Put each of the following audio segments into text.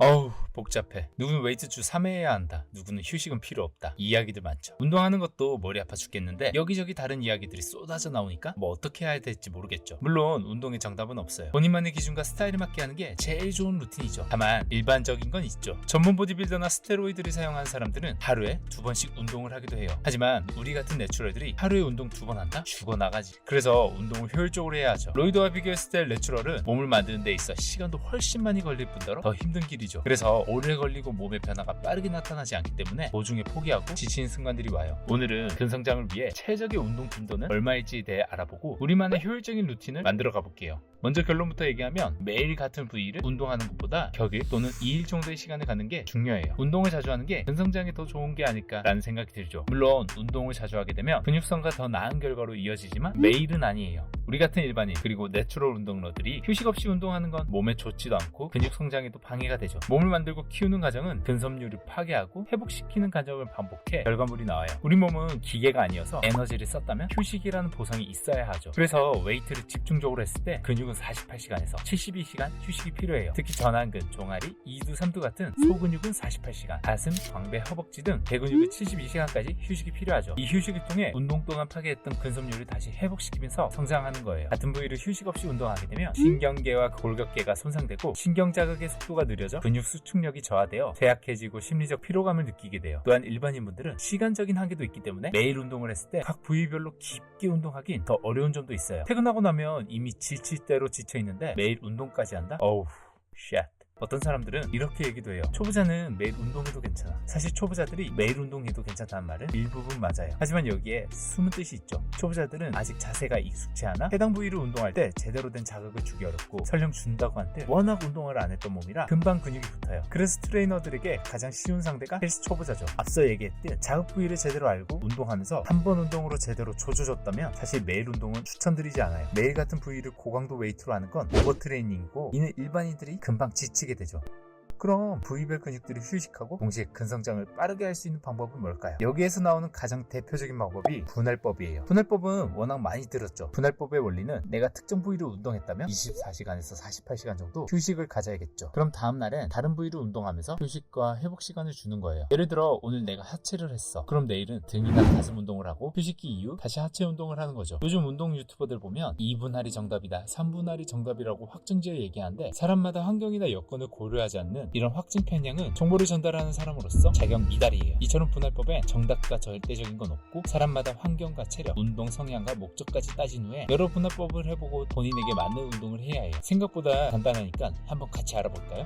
어우 복잡해. 누구는 웨이트 주 3회 해야 한다. 누구는 휴식은 필요 없다. 이야기들 많죠. 운동하는 것도 머리 아파 죽겠는데 여기저기 다른 이야기들이 쏟아져 나오니까 뭐 어떻게 해야 될지 모르겠죠. 물론 운동의 정답은 없어요. 본인만의 기준과 스타일에 맞게 하는 게 제일 좋은 루틴이죠. 다만 일반적인 건 있죠. 전문 보디빌더나 스테로이드를 사용하는 사람들은 하루에 2번씩 운동을 하기도 해요. 하지만 우리 같은 내추럴들이 하루에 운동 2번 한다? 죽어나가지. 그래서 운동을 효율적으로 해야 하죠. 로이드와 비교했을 때 내추럴은 몸을 만드는 데 있어 시간도 훨씬 많이 걸릴 뿐더러 더 힘든 길이죠. 그래서 오래 걸리고 몸의 변화가 빠르게 나타나지 않기 때문에 도중에 포기하고 지치는 순간들이 와요. 오늘은 근성장을 위해 최적의 운동 빈도는 얼마일지에 대해 알아보고 우리만의 효율적인 루틴을 만들어 가볼게요. 먼저 결론부터 얘기하면 매일 같은 부위를 운동하는 것보다 격일 또는 2일 정도의 시간을 갖는 게 중요해요. 운동을 자주 하는 게 근성장에 더 좋은 게 아닐까라는 생각이 들죠. 물론 운동을 자주 하게 되면 근육성과 더 나은 결과로 이어지지만 매일은 아니에요. 우리 같은 일반인 그리고 내추럴 운동러들이 휴식 없이 운동하는 건 몸에 좋지도 않고 근육 성장에도 방해가 되죠. 몸을 만들고 키우는 과정은 근섬유를 파괴하고 회복시키는 과정을 반복해 결과물이 나와요. 우리 몸은 기계가 아니어서 에너지를 썼다면 휴식이라는 보상이 있어야 하죠. 그래서 웨이트를 집중적으로 했을 때 근육은 48시간에서 72시간 휴식이 필요해요. 특히 전완근, 종아리, 2두, 3두 같은 소근육은 48시간, 가슴, 광배, 허벅지 등 대근육은 72시간까지 휴식이 필요하죠. 이 휴식을 통해 운동 동안 파괴했던 근섬유를 다시 회복시키면서 성장하는 거예요. 같은 부위를 휴식 없이 운동하게 되면 신경계와 골격계가 손상되고 신경 자극의 속도가 느려져 근육 수축력이 저하되어 쇠약해지고 심리적 피로감을 느끼게 돼요. 또한 일반인분들은 시간적인 한계도 있기 때문에 매일 운동을 했을 때 각 부위별로 깊게 운동하긴 더 어려운 점도 있어요. 퇴근하고 나면 이미 지칠 대로 지쳐있는데 매일 운동까지 한다? 어우 쉣. 어떤 사람들은 이렇게 얘기도 해요. 초보자는 매일 운동해도 괜찮아. 사실 초보자들이 매일 운동해도 괜찮다는 말은 일부분 맞아요. 하지만 여기에 숨은 뜻이 있죠. 초보자들은 아직 자세가 익숙치 않아 해당 부위를 운동할 때 제대로 된 자극을 주기 어렵고 설령 준다고 한들 워낙 운동을 안 했던 몸이라 금방 근육이 붙어요. 그래서 트레이너들에게 가장 쉬운 상대가 헬스 초보자죠. 앞서 얘기했듯 자극 부위를 제대로 알고 운동하면서 한 번 운동으로 제대로 조져줬다면 사실 매일 운동은 추천드리지 않아요. 매일 같은 부위를 고강도 웨이트로 하는 건 오버트레이닝이고 이는 일반인들이 금방 지치게 되죠. 그럼 부위별 근육들이 휴식하고 동시에 근성장을 빠르게 할 수 있는 방법은 뭘까요? 여기에서 나오는 가장 대표적인 방법이 분할법이에요. 분할법은 워낙 많이 들었죠. 분할법의 원리는 내가 특정 부위를 운동했다면 24시간에서 48시간 정도 휴식을 가져야겠죠. 그럼 다음날엔 다른 부위를 운동하면서 휴식과 회복 시간을 주는 거예요. 예를 들어 오늘 내가 하체를 했어. 그럼 내일은 등이나 가슴 운동을 하고 휴식기 이후 다시 하체 운동을 하는 거죠. 요즘 운동 유튜버들 보면 2분할이 정답이다, 3분할이 정답이라고 확정지어 얘기하는데 사람마다 환경이나 여건을 고려하지 않는 이런 확증 편향은 정보를 전달하는 사람으로서 자격 미달이에요. 이처럼 분할법에 정답과 절대적인 건 없고 사람마다 환경과 체력, 운동 성향과 목적까지 따진 후에 여러 분할법을 해보고 본인에게 맞는 운동을 해야 해요. 생각보다 간단하니까 한번 같이 알아볼까요?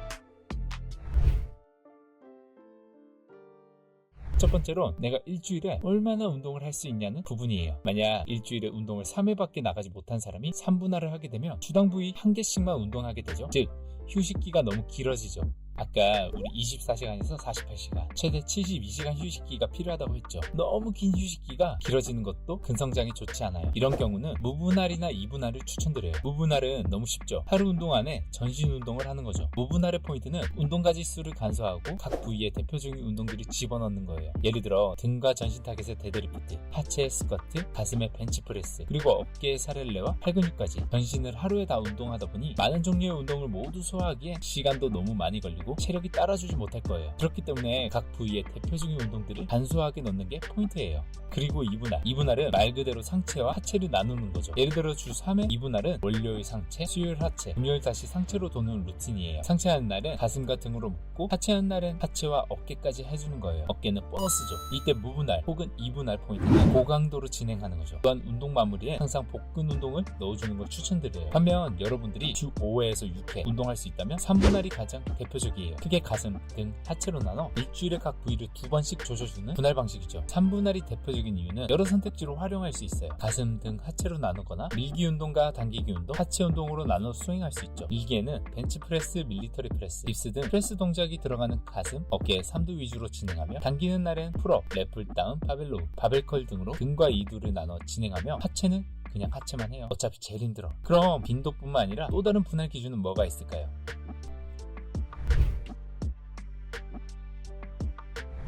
첫 번째로 내가 일주일에 얼마나 운동을 할 수 있냐는 부분이에요. 만약 일주일에 운동을 3회밖에 나가지 못한 사람이 3분할을 하게 되면 주당 부위 1개씩만 운동하게 되죠. 즉 휴식기가 너무 길어지죠. 아까 우리 24시간에서 48시간 최대 72시간 휴식기가 필요하다고 했죠. 너무 긴 휴식기가 길어지는 것도 근성장에 좋지 않아요. 이런 경우는 무분할이나 2분할을 추천드려요. 무분할은 너무 쉽죠. 하루 운동 안에 전신 운동을 하는 거죠. 무분할의 포인트는 운동 가지 수를 간소화하고 각 부위의 대표적인 운동들을 집어넣는 거예요. 예를 들어 등과 전신 타겟의 데드리프트, 하체의 스쿼트, 가슴의 벤치프레스, 그리고 어깨의 사렐레와 팔근육까지 전신을 하루에 다 운동하다 보니 많은 종류의 운동을 모두 소화하기에 시간도 너무 많이 걸리고 체력이 따라주지 못할 거예요. 그렇기 때문에 각 부위의 대표적인 운동들을 간소하게 넣는 게 포인트예요. 그리고 2분할은 말 그대로 상체와 하체를 나누는 거죠. 예를 들어 주 3회 2분할은 월요일 상체, 수요일 하체, 금요일 다시 상체로 도는 루틴이에요. 상체하는 날은 가슴과 등으로 묶고 하체하는 날은 하체와 어깨까지 해주는 거예요. 어깨는 보너스죠. 이때 무분할 혹은 2분할 포인트는 고강도로 진행하는 거죠. 또한 운동 마무리에 항상 복근 운동을 넣어주는 걸 추천드려요. 반면 여러분들이 주 5회에서 6회 운동할 수 있다면 3분할이 가장 대표적이에요. 크게 가슴, 등, 하체로 나눠 일주일에 각 부위를 2번씩 조져주는 분할 방식이죠. 3분할이 대표적인 이유는 여러 선택지로 활용할 수 있어요. 가슴, 등, 하체로 나누거나 밀기 운동과 당기기 운동, 하체 운동으로 나눠 수행할 수 있죠. 밀기에는 벤치프레스, 밀리터리 프레스, 딥스 등 프레스 동작이 들어가는 가슴, 어깨 3두 위주로 진행하며 당기는 날엔 풀업, 랩풀다운, 바벨로우, 바벨컬 등으로 등과 2두를 나눠 진행하며 하체는 그냥 하체만 해요. 어차피 제일 힘들어. 그럼 빈도뿐만 아니라 또 다른 분할 기준은 뭐가 있을까요?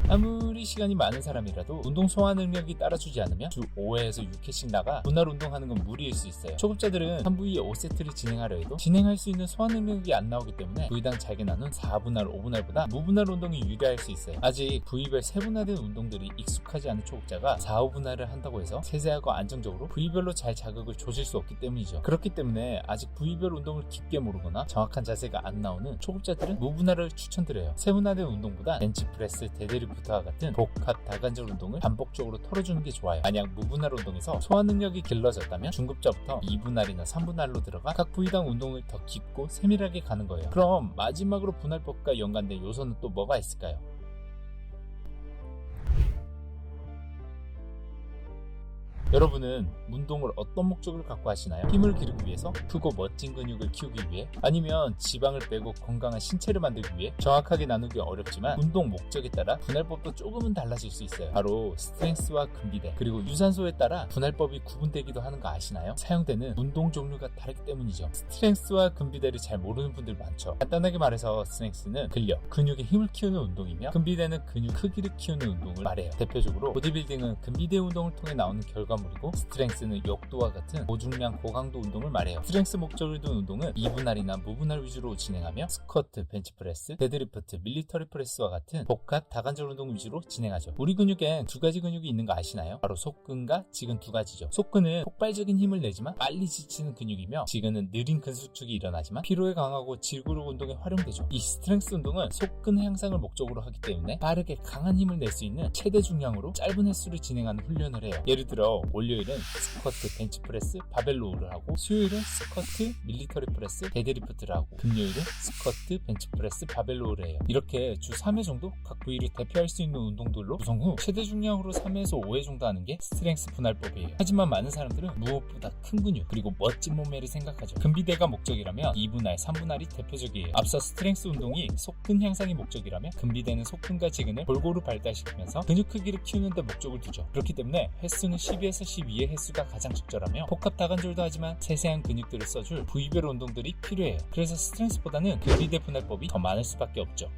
아무리 시간이 많은 사람이라도 운동 소화 능력이 따라주지 않으면 주 5회에서 6회씩 나가 분할 운동하는 건 무리일 수 있어요. 초급자들은 3부위 5세트를 진행하려 해도 진행할 수 있는 소화 능력이 안 나오기 때문에 부위당 잘게 나눈 4분할, 5분할보다 무분할 운동이 유리할 수 있어요. 아직 부위별 세분화된 운동들이 익숙하지 않은 초급자가 4, 5분할을 한다고 해서 세세하고 안정적으로 부위별로 잘 자극을 조질 수 없기 때문이죠. 그렇기 때문에 아직 부위별 운동을 깊게 모르거나 정확한 자세가 안 나오는 초급자들은 무분할을 추천드려요. 세분화된 운동보다 벤치프레스, 데드리프트와 같은 복합 다관절 운동을 반복적으로 털어주는 게 좋아요. 만약 무분할 운동에서 소화 능력이 길러졌다면 중급자부터 2분할이나 3분할로 들어가 각 부위당 운동을 더 깊고 세밀하게 가는 거예요. 그럼 마지막으로 분할법과 연관된 요소는 또 뭐가 있을까요? 여러분은 운동을 어떤 목적을 갖고 하시나요? 힘을 기르기 위해서? 크고 멋진 근육을 키우기 위해? 아니면 지방을 빼고 건강한 신체를 만들기 위해? 정확하게 나누기 어렵지만 운동 목적에 따라 분할법도 조금은 달라질 수 있어요. 바로 스트렝스와 근비대 그리고 유산소에 따라 분할법이 구분되기도 하는 거 아시나요? 사용되는 운동 종류가 다르기 때문이죠. 스트렝스와 근비대를 잘 모르는 분들 많죠. 간단하게 말해서 스트렝스는 근력, 근육의 힘을 키우는 운동이며 근비대는 근육 크기를 키우는 운동을 말해요. 대표적으로 보디빌딩은 근비대 운동을 통해 나오는 결과물이고 스트렝스는 역도와 같은 고중량 고강도 운동을 말해요. 스트렝스 목적을 둔 운동은 2분할이나 무분할 위주로 진행하며 스쿼트, 벤치프레스, 데드리프트, 밀리터리 프레스와 같은 복합 다관절 운동 위주로 진행하죠. 우리 근육엔 두 가지 근육이 있는 거 아시나요? 바로 속근과 지근 두 가지죠. 속근은 폭발적인 힘을 내지만 빨리 지치는 근육이며 지근은 느린 근수축이 일어나지만 피로에 강하고 질구력 운동에 활용되죠. 이 스트렝스 운동은 속근 향상을 목적으로 하기 때문에 빠르게 강한 힘을 낼 수 있는 최대 중량으로 짧은 횟수를 진행하는 훈련을 해요. 예를 들어 월요일은 스쿼트, 벤치프레스, 바벨 로우를 하고 수요일은 스쿼트, 밀리터리 프레스, 데드리프트를 하고 금요일은 스쿼트, 벤치프레스, 바벨 로우를 해요. 이렇게 주 3회 정도 각 부위를 대표할 수 있는 운동들로 구성 후 최대 중량으로 3회에서 5회 정도 하는 게 스트렝스 분할법이에요. 하지만 많은 사람들은 무엇보다 큰 근육 그리고 멋진 몸매를 생각하죠. 근비대가 목적이라면 2분할, 3분할이 대표적이에요. 앞서 스트렝스 운동이 속근 향상이 목적이라면 근비대는 속근과 지근을 골고루 발달시키면서 근육 크기를 키우는 데 목적을 두죠. 그렇기 때문에 횟수는 12에서 12의 횟수가 가장 적절하며 복합 다관절도 하지만 세세한 근육들을 써줄 부위별 운동들이 필요해요. 그래서 스트렝스보다는 근비대 분할법이 더 많을 수밖에 없죠.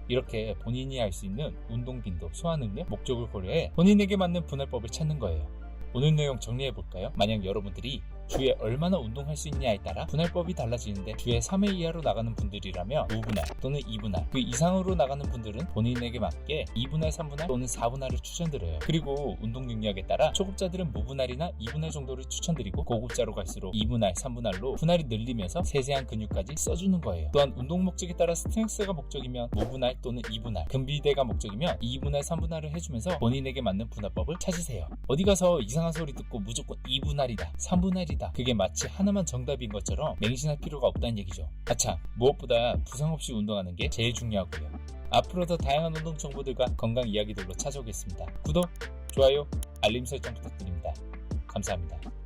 이렇게 본인이 할 수 있는 운동 빈도, 소화 능력, 목적을 고려해 본인에게 맞는 분할법을 찾는 거예요. 오늘 내용 정리해볼까요? 만약 여러분들이 주에 얼마나 운동할 수 있냐에 따라 분할법이 달라지는데 주에 3회 이하로 나가는 분들이라면 무분할 또는 2분할, 그 이상으로 나가는 분들은 본인에게 맞게 2분할, 3분할 또는 4분할을 추천드려요. 그리고 운동 능력에 따라 초급자들은 무분할이나 2분할 정도를 추천드리고 고급자로 갈수록 2분할, 3분할로 분할이 늘리면서 세세한 근육까지 써주는 거예요. 또한 운동 목적에 따라 스트렝스가 목적이면 무분할 또는 2분할, 근비대가 목적이면 2분할, 3분할을 해주면서 본인에게 맞는 분할법을 찾으세요. 어디 가서 이상한 소리 듣고 무조건 2분할이다, 3분할이다 그게 마치 하나만 정답인 것처럼 맹신할 필요가 없다는 얘기죠. 아참, 무엇보다 부상 없이 운동하는 게 제일 중요하고요. 앞으로 더 다양한 운동 정보들과 건강 이야기들로 찾아오겠습니다. 구독, 좋아요, 알림 설정 부탁드립니다. 감사합니다.